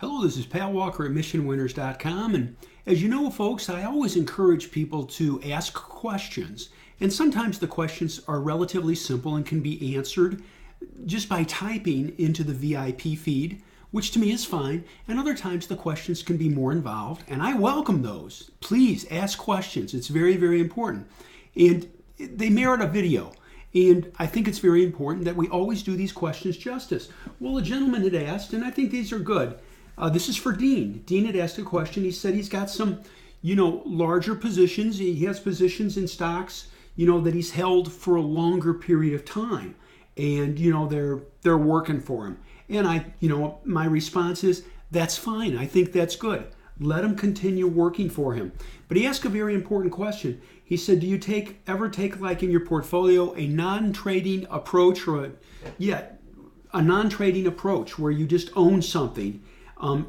Hello, this is Pat Walker at MissionWinners.com. And as you know, folks, I always encourage people to ask questions. And sometimes the questions are relatively simple and can be answered just by typing into the VIP feed, which to me is fine. And other times the questions can be more involved. And I welcome those. Please ask questions. It's very, very important. And they merit a video. And I think it's very important that we always do these questions justice. Well, a gentleman had asked, and I think these are good. This is for Dean. Dean had asked a question. He said he's got some, larger positions. He has positions in stocks, that he's held for a longer period of time. And, they're working for him. And my response is, that's fine. I think that's good. Let him continue working for him. But he asked a very important question. He said, do you ever take like in your portfolio a non-trading approach or a non-trading approach where you just own something?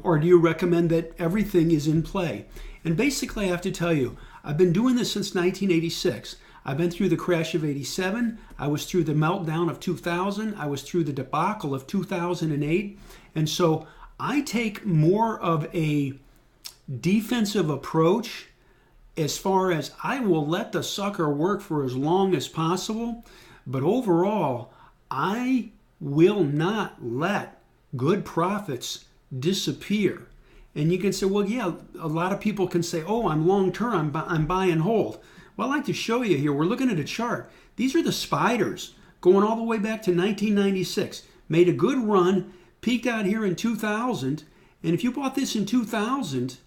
Or do you recommend that everything is in play? And basically, I have to tell you, I've been doing this since 1986. I've been through the crash of 87. I was through the meltdown of 2000. I was through the debacle of 2008. And so I take more of a defensive approach as far as I will let the sucker work for as long as possible. But overall, I will not let good profits disappear. And you can say, well, yeah, a lot of people can say, oh, I'm long term, I'm buy and hold. Well, I'd like to show you here. We're looking at a chart. These are the spiders going all the way back to 1996. Made a good run, peaked out here in 2000. And if you bought this in 2000,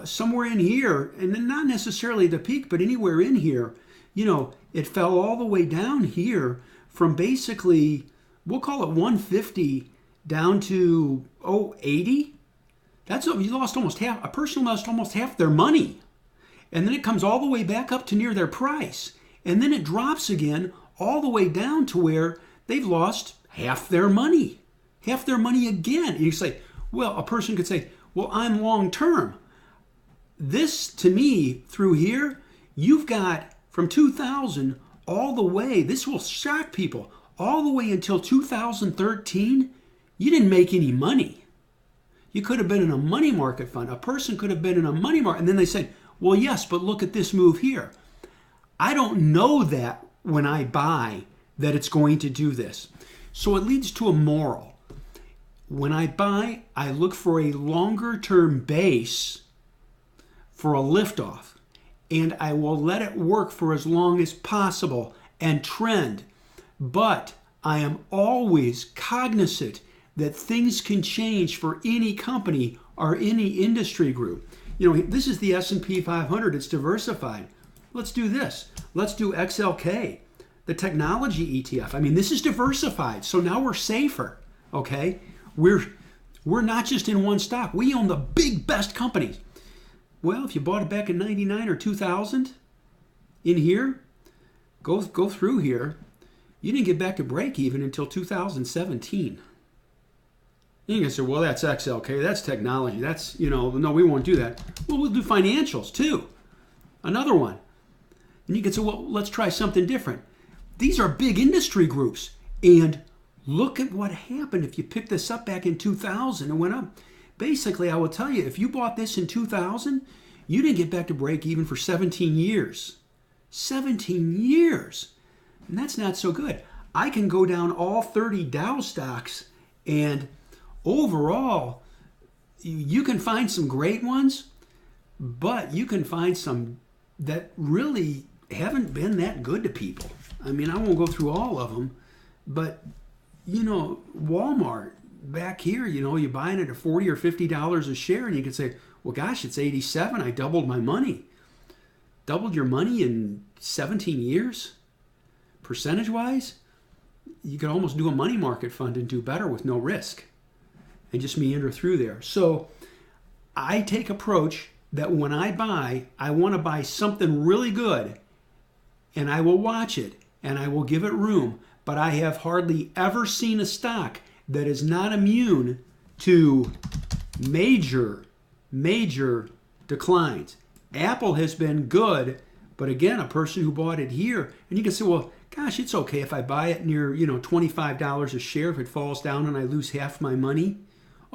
somewhere in here, and then not necessarily the peak, but anywhere in here, it fell all the way down here from basically, we'll call it 150 down to 80. You lost almost half. A person lost almost half their money, and then it comes all the way back up to near their price, and then it drops again all the way down to where they've lost half their money again. And you say, well, a person could say, well, I'm long term. This to me through here, you've got from 2000 all the way. This will shock people all the way until 2013. You didn't make any money. You could have been in a money market fund. A person could have been in a money market. And then they say, well, yes, but look at this move here. I don't know that when I buy that it's going to do this. So it leads to a moral. When I buy, I look for a longer term base for a liftoff. And I will let it work for as long as possible and trend. But I am always cognizant that things can change for any company or any industry group. This is the S&P 500. It's diversified. Let's do this. Let's do XLK, the technology ETF. This is diversified. So now we're safer, okay? We're not just in one stock. We own the big, best companies. Well, if you bought it back in 99 or 2000 in here, go through here, you didn't get back to break even until 2017. You can say, well, that's XLK, that's technology, that's, no, we won't do that. Well, we'll do financials too. Another one. And you can say, well, let's try something different. These are big industry groups. And look at what happened if you picked this up back in 2000 and went up. Basically, I will tell you, if you bought this in 2000, you didn't get back to break even for 17 years. 17 years. And that's not so good. I can go down all 30 Dow stocks, and overall, you can find some great ones, but you can find some that really haven't been that good to people. I won't go through all of them, but, Walmart, back here, you're buying it at $40 or $50 a share, and you can say, well, gosh, it's 87. I doubled my money. Doubled your money in 17 years? Percentage-wise, you could almost do a money market fund and do better with no risk and just meander through there. So I take approach that when I buy, I want to buy something really good, and I will watch it, and I will give it room. But I have hardly ever seen a stock that is not immune to major declines. Apple has been good, but again, a person who bought it here, and you can say, well, gosh, it's okay if I buy it near, $25 a share if it falls down and I lose half my money.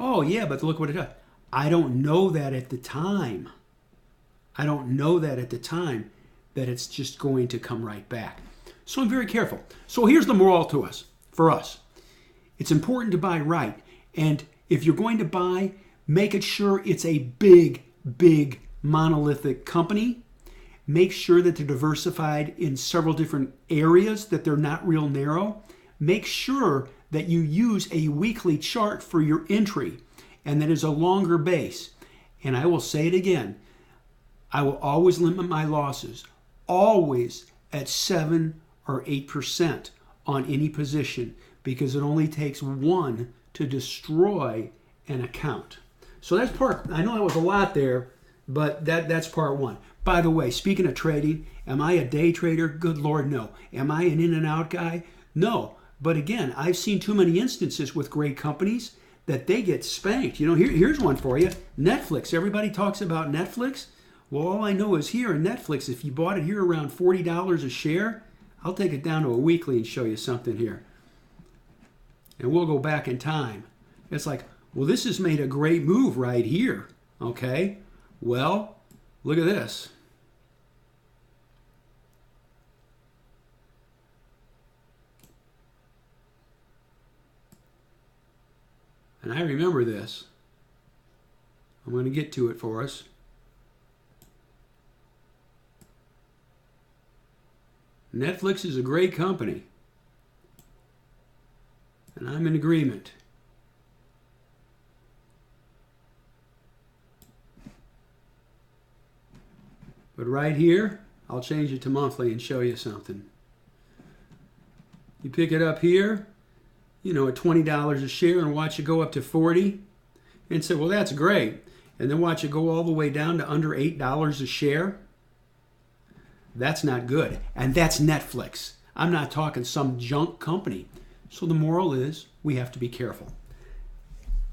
Oh, yeah, but look what it does. I don't know that at the time. I don't know that at the time that it's just going to come right back. So I'm very careful. So here's the moral to us, for us. It's important to buy right. And if you're going to buy, make it sure it's a big, big monolithic company. Make sure that they're diversified in several different areas, that they're not real narrow. Make sure that you use a weekly chart for your entry and that is a longer base. And I will say it again, I will always limit my losses, always at 7 or 8% on any position, because it only takes one to destroy an account. So that's part, I know that was a lot there, but that's part one. By the way, speaking of trading, am I a day trader? Good Lord, no. Am I an in and out guy? No. But again, I've seen too many instances with great companies that they get spanked. You know, here's one for you. Netflix. Everybody talks about Netflix. Well, all I know is here in Netflix, if you bought it here around $40 a share, I'll take it down to a weekly and show you something here. And we'll go back in time. It's like, well, this has made a great move right here. Okay? Well, look at this. And I remember this. I'm going to get to it for us. Netflix is a great company. And I'm in agreement. But right here, I'll change it to monthly and show you something. You pick it up here, you know, at $20 a share, and watch it go up to 40 and say, well, that's great. And then watch it go all the way down to under $8 a share. That's not good. And that's Netflix. I'm not talking some junk company. So the moral is we have to be careful.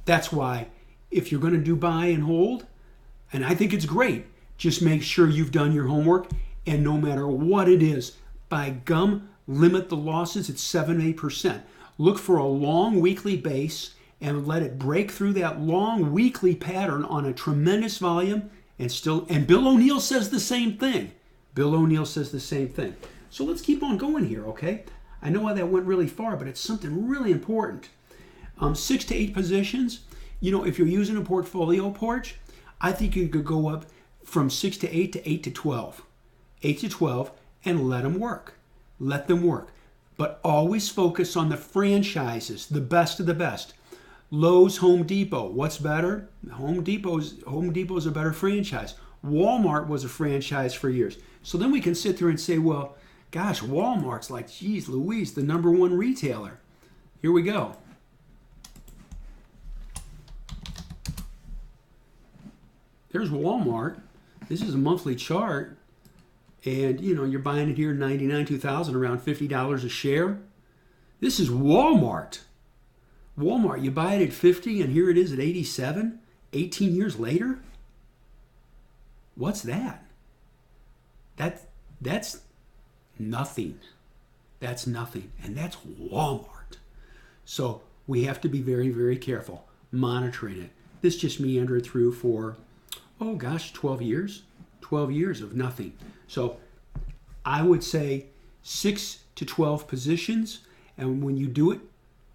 That's why if you're going to do buy and hold, and I think it's great, just make sure you've done your homework, and no matter what it is, by gum, limit the losses at 7-8%. Look for a long weekly base and let it break through that long weekly pattern on a tremendous volume, and Bill O'Neill says the same thing. Bill O'Neill says the same thing. So let's keep on going here, okay? I know why that went really far, but it's something really important. 6 to 8 positions. You know, if you're using a portfolio porch, I think you could go up from 6 to 8 to 8 to 12. 8 to 12, and let them work. Let them work. But always focus on the franchises, the best of the best. Lowe's, Home Depot. What's better? Home Depot's a better franchise. Walmart was a franchise for years. So then we can sit there and say, well, gosh, Walmart's like, geez Louise, the number one retailer. Here we go. There's Walmart. This is a monthly chart. And, you know, you're buying it here 99, 2000, around $50 a share. This is Walmart. Walmart, you buy it at 50 and here it is at 87, 18 years later? What's that? That's nothing. That's nothing. And that's Walmart. So we have to be very, very careful monitoring it. This just meandered through for, 12 years. 12 years of nothing. So I would say 6 to 12 positions. And when you do it,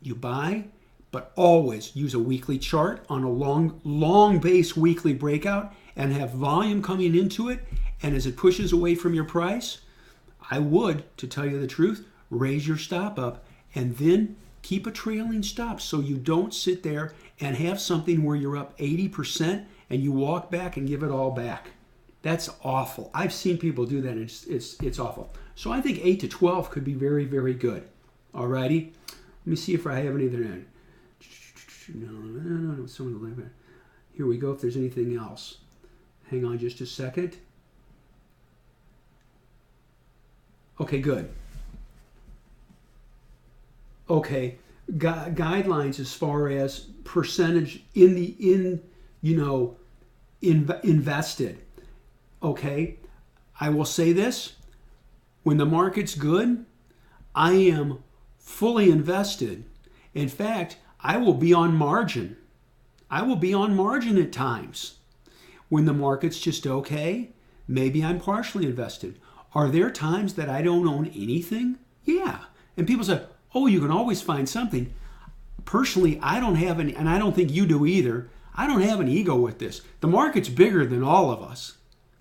you buy, but always use a weekly chart on a long base weekly breakout and have volume coming into it. And as it pushes away from your price, I would, to tell you the truth, raise your stop up and then keep a trailing stop so you don't sit there and have something where you're up 80% and you walk back and give it all back. That's awful. I've seen people do that, and it's awful. So I think 8 to 12 could be very, very good. Alrighty? Let me see if I have anything. No. Here we go, if there's anything else. Hang on just a second. Okay, good. Okay, guidelines as far as percentage invested. Okay, I will say this. When the market's good, I am fully invested. In fact, I will be on margin. I will be on margin at times. When the market's just okay, maybe I'm partially invested. Are there times that I don't own anything? Yeah. And people say, oh, you can always find something. Personally, I don't have any, and I don't think you do either. I don't have an ego with this. The market's bigger than all of us.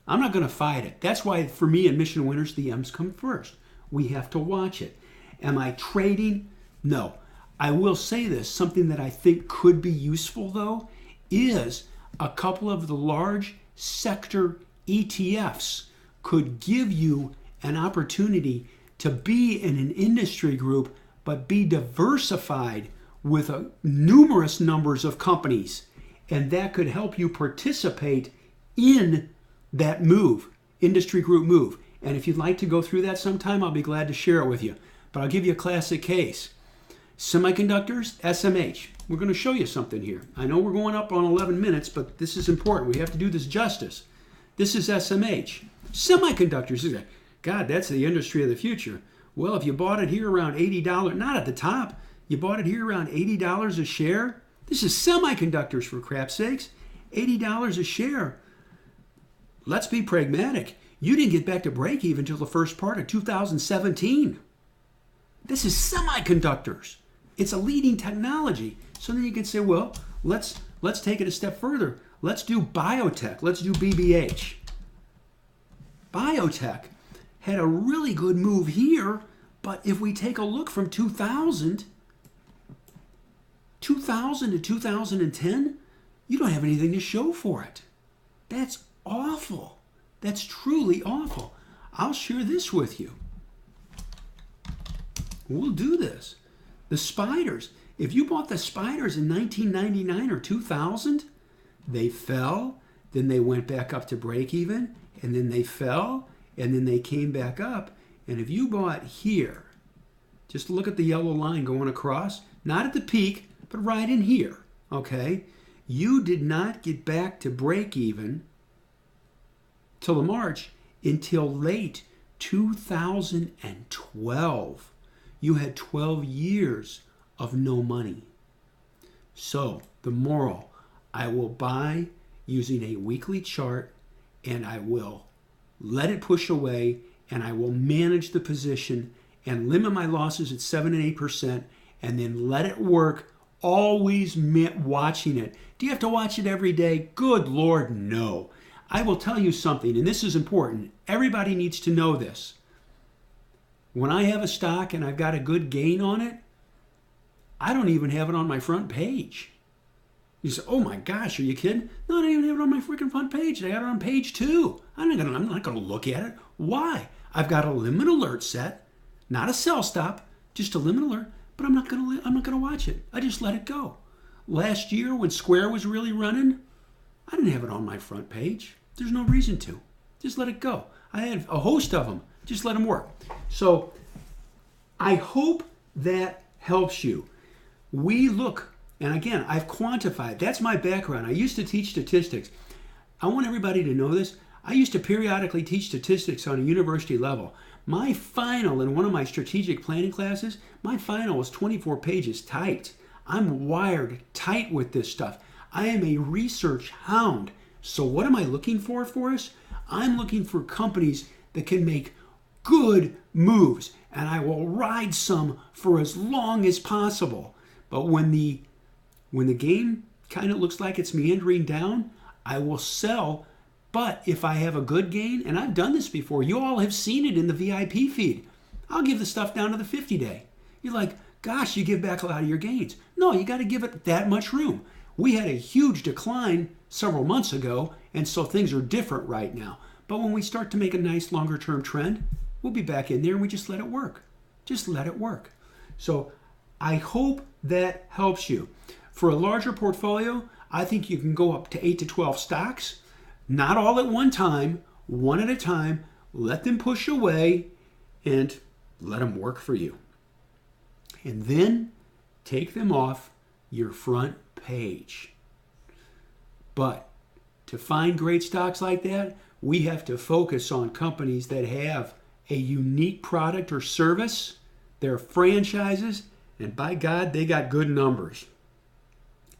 I'm not going to fight it. That's why for me in Mission Winners, the M's come first. We have to watch it. Am I trading? No. I will say this, something that I think could be useful though, is a couple of the large sector ETFs could give you an opportunity to be in an industry group, but be diversified with numerous numbers of companies. And that could help you participate in that move, industry group move. And if you'd like to go through that sometime, I'll be glad to share it with you. But I'll give you a classic case. Semiconductors, SMH. We're going to show you something here. I know we're going up on 11 minutes, but this is important. We have to do this justice. This is SMH. Semiconductors. God, that's the industry of the future. Well, if you bought it here around $80, not at the top, you bought it here around $80 a share. This is semiconductors, for crap's sakes. $80 a share. Let's be pragmatic. You didn't get back to break even until the first part of 2017. This is semiconductors. It's a leading technology. So then you can say, well, let's take it a step further. Let's do biotech. Let's do BBH. Biotech had a really good move here, but if we take a look from 2000 to 2010, you don't have anything to show for it. That's awful. That's truly awful. I'll share this with you. We'll do this. The spiders. If you bought the spiders in 1999 or 2000, they fell, then they went back up to break even, and then they fell, and then they came back up. And if you bought here, just look at the yellow line going across, not at the peak, but right in here, okay? You did not get back to break even till the March until late 2012. You had 12 years of no money. So the moral, I will buy using a weekly chart, and I will let it push away, and I will manage the position and limit my losses at 7 and 8%, and then let it work, always watching it. Do you have to watch it every day? Good Lord, no. I will tell you something, and this is important. Everybody needs to know this. When I have a stock and I've got a good gain on it, I don't even have it on my front page. You say, oh my gosh, are you kidding? No, I don't even have it on my freaking front page. I got it on page 2. I'm not going to look at it. Why? I've got a limit alert set, not a sell stop, just a limit alert, but I'm not going to watch it. I just let it go. Last year when Square was really running, I didn't have it on my front page. There's no reason to. Just let it go. I had a host of them. Just let them work. So I hope that helps you. We look, and again, I've quantified. That's my background. I used to teach statistics. I want everybody to know this. I used to periodically teach statistics on a university level. My final in one of my strategic planning classes, my final was 24 pages typed. I'm wired tight with this stuff. I am a research hound. So what am I looking for us? I'm looking for companies that can make good moves, and I will ride some for as long as possible. But when the game kind of looks like it's meandering down, I will sell. But if I have a good gain, and I've done this before, you all have seen it in the VIP feed, I'll give the stuff down to the 50-day. You're like, gosh, you give back a lot of your gains. No, you got to give it that much room. We had a huge decline several months ago, and so things are different right now. But when we start to make a nice longer-term trend, we'll be back in there and we just let it work. Just let it work. So I hope that helps you. For a larger portfolio, I think you can go up to 8 to 12 stocks, not all at one time, one at a time. Let them push away and let them work for you. And then take them off your front page. But to find great stocks like that, we have to focus on companies that have a unique product or service. They're franchises, and by God, they got good numbers.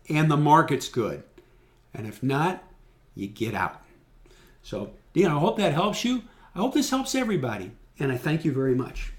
and the market's good. And if not, you get out. So, I hope that helps you. I hope this helps everybody. And I thank you very much.